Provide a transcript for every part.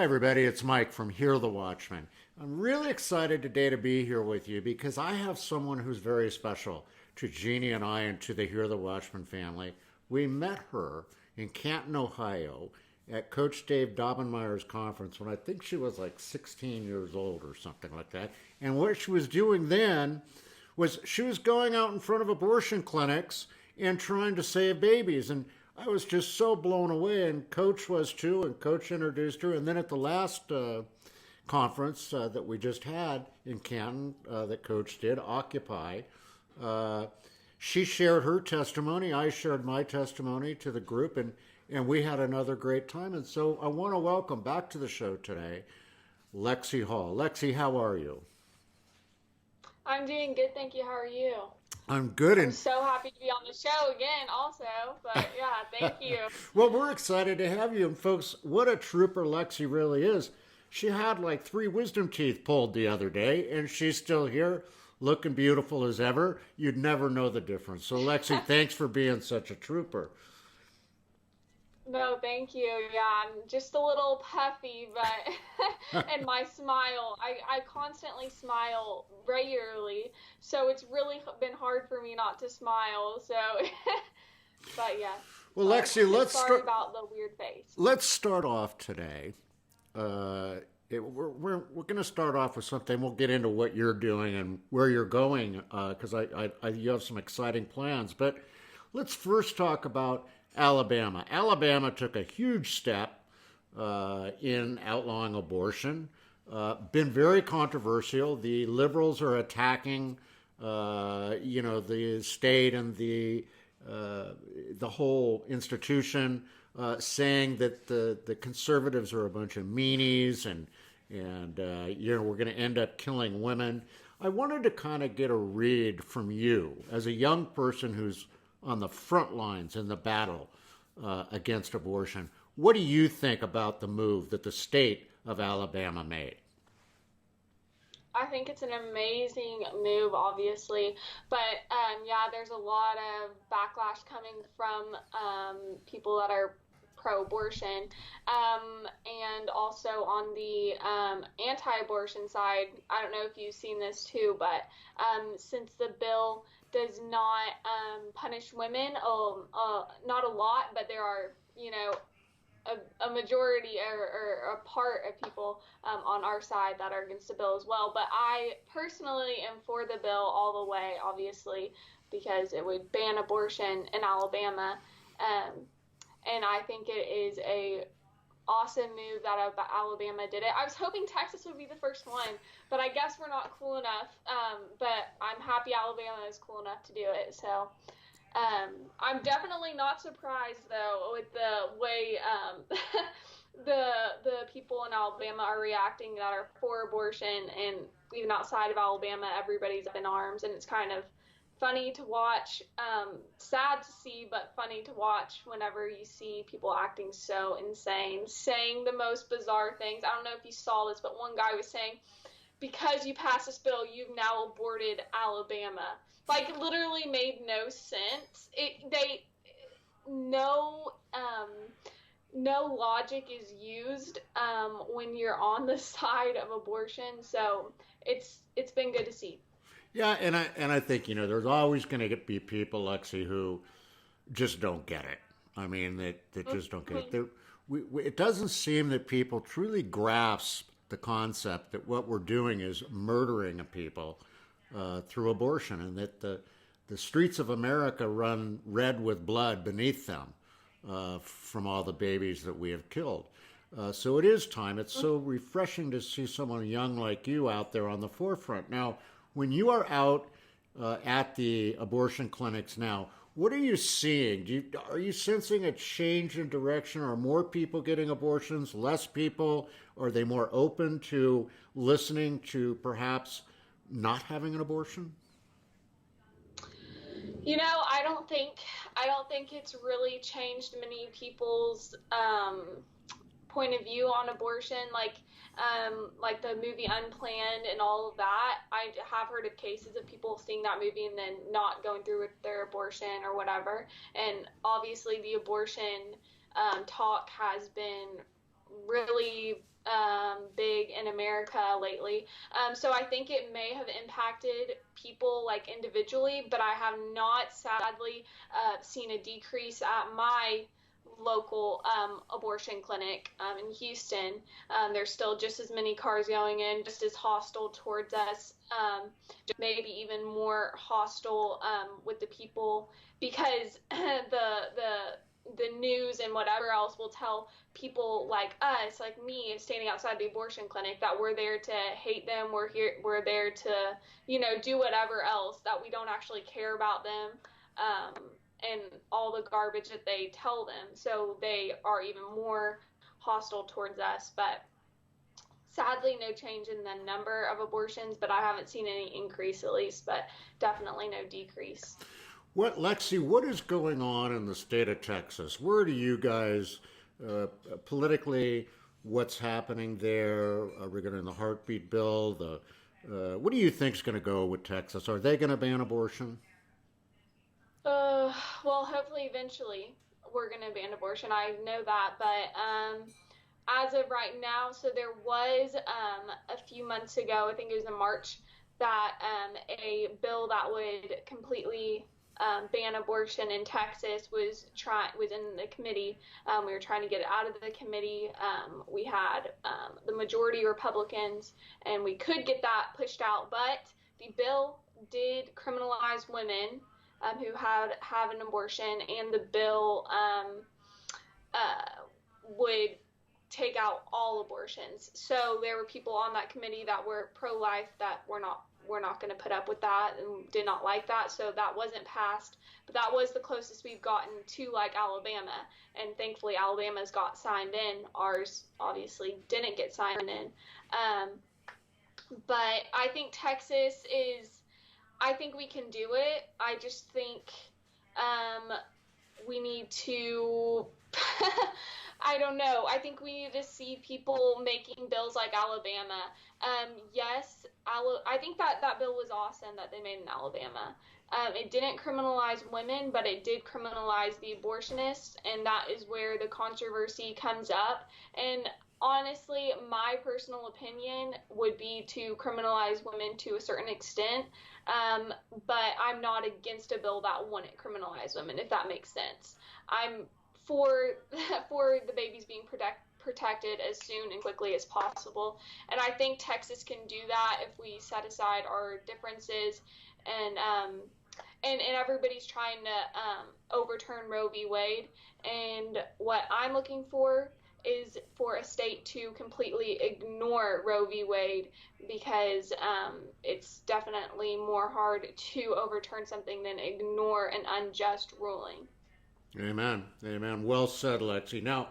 everybody. It's Mike from Hear the Watchmen. I'm really excited today to be here with you because I have someone who's very special to Jeannie and I and to the Hear the Watchmen family. We met her in Canton, Ohio at Coach Dave Daubenmire's conference when I think she was like 16 years old or something like that. And what she was doing then was she was going out in front of abortion clinics and trying to save babies. And I was just so blown away, and Coach was too, and Coach introduced her. And then at the last conference that we just had in Canton that Coach did, Occupy, uh, she shared her testimony. I shared my testimony to the group, and we had another great time. And so I want to welcome back to the show today Lexie Hall. Lexie, how are you? I'm doing good, thank you. How are you? I'm good. I'm And so happy to be on the show again, also. But yeah, thank you. well, we're excited to have you. And folks, what a trooper Lexie really is. She had like three wisdom teeth pulled the other day, and she's still here, looking beautiful as ever. You'd never know the difference. So, Lexie, thanks for being such a trooper. No, thank you. Yeah, I'm just a little puffy, but and my smile, I constantly smile regularly, so it's really been hard for me not to smile. So, but yeah, Well, sorry. Lexie, Sorry about the weird face. let's start off today. Uh, we're going to start off with something. We'll get into what you're doing and where you're going because you have some exciting plans. But let's first talk about Alabama. Alabama took a huge step in outlawing abortion. Been very controversial. The liberals are attacking, the state and the whole institution, saying that the conservatives are a bunch of meanies and we're going to end up killing women. I wanted to kind of get a read from you as a young person who's on the front lines in the battle against abortion. What do you think about the move that the state of Alabama made? I think it's an amazing move, obviously, but yeah, there's a lot of backlash coming from people that are pro-abortion, and also on the anti-abortion side. I don't know if you've seen this too, but since the bill does not punish women, not a lot, but there are, a majority or a part of people on our side that are against the bill as well. But I personally am for the bill all the way, obviously, because it would ban abortion in Alabama. Um, and I think it is a awesome move that Alabama did it. I was hoping Texas would be the first one, but I guess we're not cool enough. But I'm happy Alabama is cool enough to do it. So I'm definitely not surprised though with the way the people in Alabama are reacting that are for abortion, and even outside of Alabama, everybody's up in arms, and it's kind of funny to watch, sad to see, but funny to watch whenever you see people acting so insane, saying the most bizarre things. I don't know if you saw this, but one guy was saying, because you passed this bill, you've now aborted Alabama. Like, literally made no sense. No, no logic is used when you're on the side of abortion. So it's been good to see. Yeah, and I think there's always going to be people, Lexi, who just don't get it. I mean, that just don't get it. It doesn't seem that people truly grasp the concept that what we're doing is murdering a people through abortion, and that the streets of America run red with blood beneath them from all the babies that we have killed. So it is time. It's so refreshing to see someone young like you out there on the forefront. Now, when you are out at the abortion clinics now, what are you seeing? Are you sensing a change in direction? Are more people getting abortions, less people? Are they more open to listening to perhaps not having an abortion? I don't think it's really changed many people's point of view on abortion, like the movie Unplanned and all of that. I have heard of cases of people seeing that movie and then not going through with their abortion or whatever. And obviously, the abortion talk has been really big in America lately. So I think it may have impacted people like individually, but I have not sadly seen a decrease at my local abortion clinic in Houston. There's still just as many cars going in, just as hostile towards us, maybe even more hostile with the people, because the news and whatever else will tell people like us, like me, standing outside the abortion clinic, that we're there to hate them. We're there to, do whatever else, that we don't actually care about them. And all the garbage that they tell them. So they are even more hostile towards us. But sadly, no change in the number of abortions, but I haven't seen any increase at least, but definitely no decrease. Lexi, what is going on in the state of Texas? Where do you guys, politically, what's happening there regarding the heartbeat bill? What do you think is going to go with Texas? Are they going to ban abortion? Well, hopefully eventually we're going to ban abortion. I know that, but as of right now, so there was a few months ago, I think it was in March, that a bill that would completely ban abortion in Texas was in the committee. We were trying to get it out of the committee. We had the majority Republicans, and we could get that pushed out, but the bill did criminalize women who have an abortion, and the bill would take out all abortions. So there were people on that committee that were pro-life that were not going to put up with that and did not like that. So that wasn't passed, but that was the closest we've gotten to like Alabama, and thankfully Alabama's got signed in. Ours obviously didn't get signed in. But I think I think we can do it. I just think we need to, I don't know. I think we need to see people making bills like Alabama. Yes, I think that bill was awesome that they made in Alabama. It didn't criminalize women, but it did criminalize the abortionists, and that is where the controversy comes up. And honestly, my personal opinion would be to criminalize women to a certain extent, but I'm not against a bill that wouldn't criminalize women, if that makes sense. I'm for for the babies being protected as soon and quickly as possible, and I think Texas can do that if we set aside our differences, and everybody's trying to overturn Roe v. Wade, and what I'm looking for is for a state to completely ignore Roe v. Wade, because it's definitely more hard to overturn something than ignore an unjust ruling. Amen. Amen. Well said, Lexi. Now,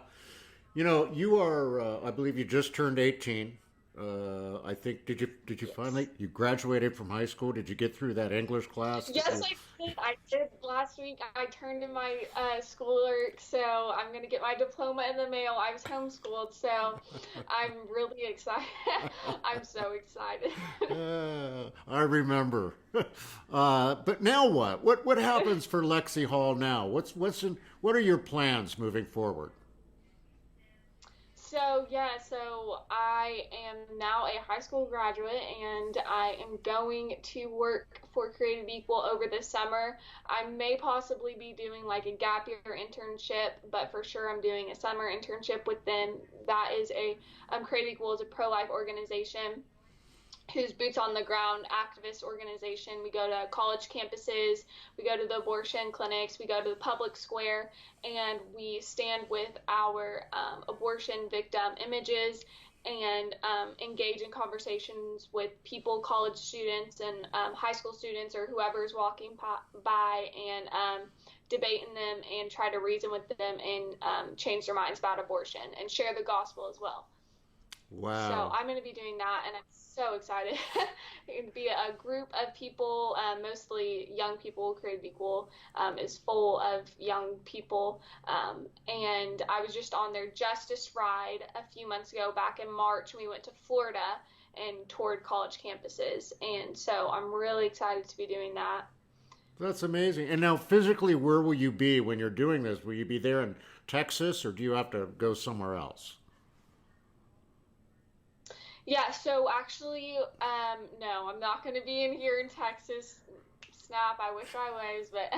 you are, I believe you just turned 18. I think, did you finally, you graduated from high school? Did you get through that English class? Yes, I did. I did last week. I turned in my schoolwork, so I'm going to get my diploma in the mail. I was homeschooled, so I'm really excited. I'm so excited. I remember. But now what? What happens for Lexi Hall now? What are your plans moving forward? So I am now a high school graduate, and I am going to work for Creative Equal over the summer. I may possibly be doing like a gap year internship, but for sure I'm doing a summer internship with them. That is Creative Equal is a pro-life organization who's boots on the ground activist organization. We go to college campuses, we go to the abortion clinics, we go to the public square, and we stand with our abortion victim images, and engage in conversations with people, college students and high school students, or whoever's walking by, and debating them and try to reason with them and change their minds about abortion and share the gospel as well. Wow. So I'm going to be doing that, and I'm so excited. It'd be a group of people, mostly young people. Creative Equal is full of young people, and I was just on their Justice Ride a few months ago, back in March. We went to Florida and toured college campuses, and so I'm really excited to be doing that. That's amazing. And now, physically, where will you be when you're doing this? Will you be there in Texas, or do you have to go somewhere else? Yeah, so actually, no, I'm not going to be in here in Texas. Snap, I wish I was, but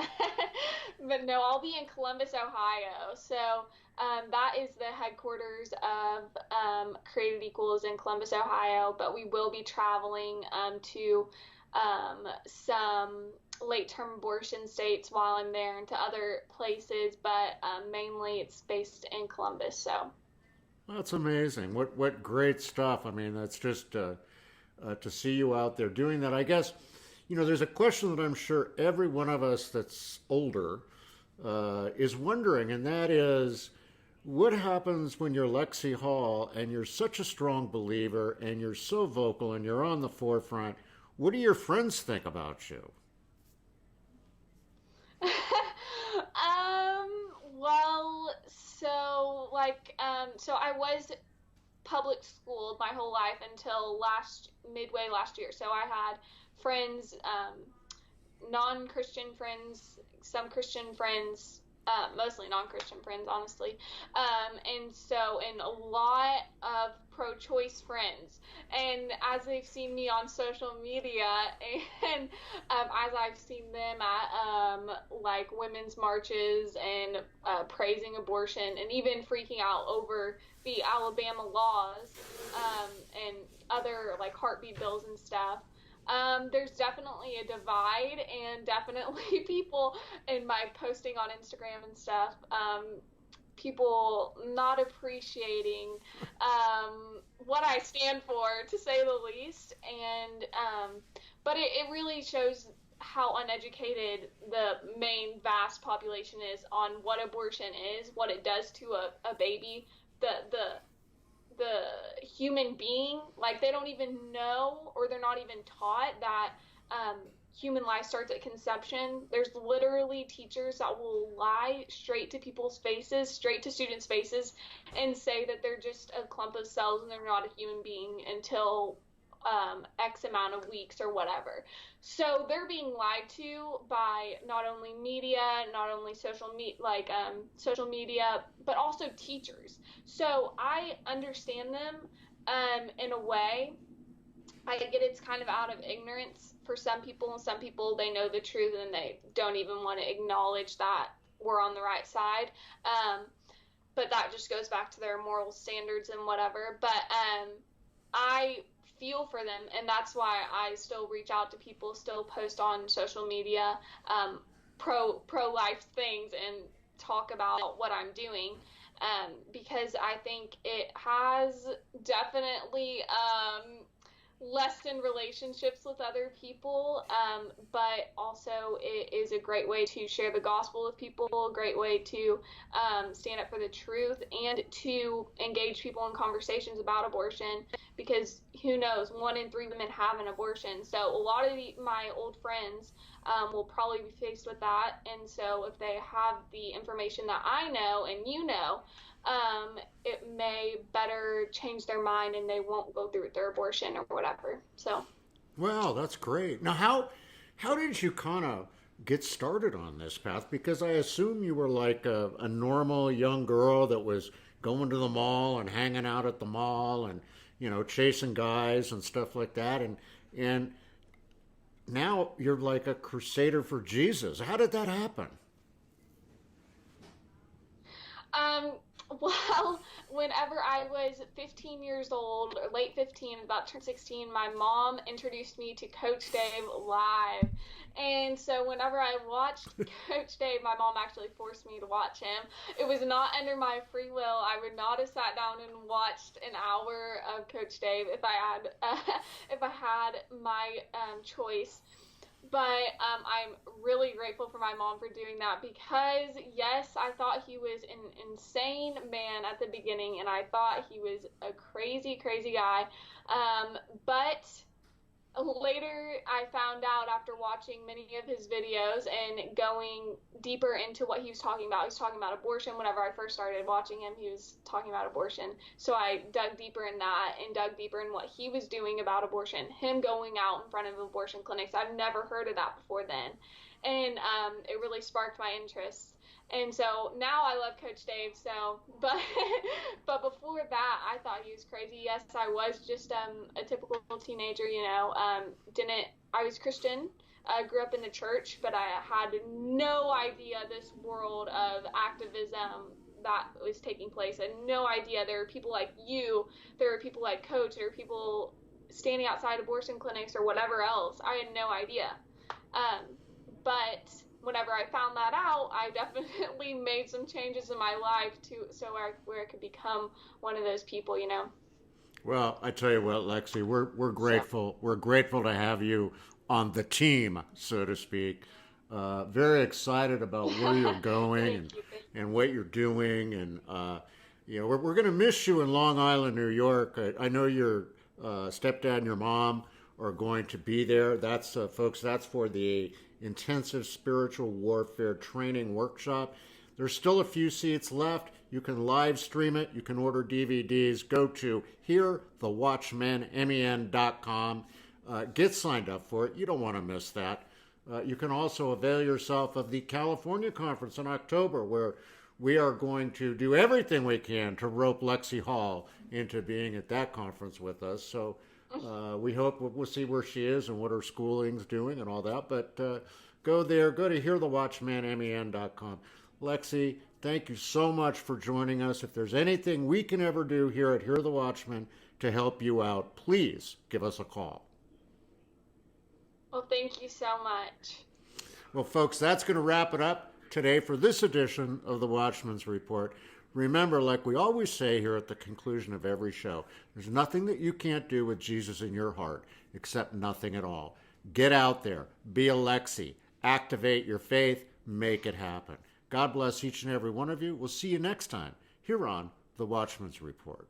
but no, I'll be in Columbus, Ohio. So that is the headquarters of Created Equals in Columbus, Ohio. But we will be traveling to some late-term abortion states while I'm there and to other places, but mainly it's based in Columbus. So. That's amazing. What great stuff. I mean, that's just to see you out there doing that. I guess, there's a question that I'm sure every one of us that's older is wondering, and that is, what happens when you're Lexie Hall and you're such a strong believer and you're so vocal and you're on the forefront? What do your friends think about you? Well, so I was public schooled my whole life until midway last year. So I had friends, non-Christian friends, some Christian friends, mostly non-Christian friends, honestly. And a lot of pro-choice friends. And as they've seen me on social media, and as I've seen them at like women's marches and praising abortion, and even freaking out over the Alabama laws and other like heartbeat bills and stuff. There's definitely a divide, and definitely people in my posting on Instagram and stuff, people not appreciating what I stand for, to say the least. And but it really shows how uneducated the main vast population is on what abortion is, what it does to a baby, the human being. Like, they don't even know, or they're not even taught that human life starts at conception. There's literally teachers that will lie straight to people's faces, straight to students' faces, and say that they're just a clump of cells and they're not a human being until X amount of weeks or whatever. So they're being lied to by not only media, not only social media, but also teachers. So I understand them in a way. I get it's kind of out of ignorance for some people, and some people, they know the truth and they don't even want to acknowledge that we're on the right side. But that just goes back to their moral standards and whatever. But I feel for them, and that's why I still reach out to people, still post on social media pro life things and talk about what I'm doing, because I think it has definitely lessened relationships with other people, but also it is a great way to share the gospel with people, a great way to stand up for the truth, and to engage people in conversations about abortion, because who knows, 1 in 3 women have an abortion. So a lot of my old friends will probably be faced with that, and so if they have the information that I know and you know, it may better change their mind and they won't go through with their abortion or whatever. So, Wow, that's great. Now, how did you kind of get started on this path? Because I assume you were like a normal young girl that was going to the mall and hanging out at the mall and chasing guys and stuff like that, and now you're like a crusader for Jesus. How did that happen? um, well, whenever I was 15 years old, or late 15, about to turn 16, my mom introduced me to Coach Dave live. And so whenever I watched Coach Dave, my mom actually forced me to watch him. It was not under my free will. I would not have sat down and watched an hour of Coach Dave if I had if I had my choice. But I'm really grateful for my mom for doing that, because yes, I thought he was an insane man at the beginning, and I thought he was a crazy, crazy guy. But later I found out, after watching many of his videos and going deeper into what he was talking about. He was talking about abortion. Whenever I first started watching him, he was talking about abortion. So I dug deeper in that and dug deeper in what he was doing about abortion, him going out in front of abortion clinics. I've never heard of that before then. And it really sparked my interest. And so now I love Coach Dave. So, but but before that, I thought he was crazy. Yes, I was just a typical teenager. Didn't I was Christian. I grew up in the church, but I had no idea this world of activism that was taking place. I had no idea there were people like you, there were people like Coach, there were people standing outside abortion clinics or whatever else. I had no idea. Um, but whenever I found that out, I definitely made some changes in my life where I could become one of those people, you know. Well, I tell you what, Lexi, we're So grateful. We're grateful to have you on the team, so to speak. Very excited about where you're going thank you. and what you're doing, and we're going to miss you in Long Island, New York. I know your stepdad and your mom are going to be there. That's folks. That's for the intensive spiritual warfare training workshop. There's still a few seats left. You can live stream it. You can order DVDs. Go to hearthewatchmenmen.com. Get signed up for it. You don't want to miss that. You can also avail yourself of the California conference in October, where we are going to do everything we can to rope Lexie Hall into being at that conference with us. So we hope we'll see where she is and what her schooling's doing and all that. But go there. Go to hearthewatchmenmen.com. Lexie, thank you so much for joining us. If there's anything we can ever do here at Hear the Watchmen to help you out, please give us a call. Well, thank you so much. Well, folks, that's going to wrap it up today for this edition of the Watchman's Report. Remember, like we always say here at the conclusion of every show, there's nothing that you can't do with Jesus in your heart, except nothing at all. Get out there, be a Lexie, activate your faith, make it happen. God bless each and every one of you. We'll see you next time here on the Watchman's Report.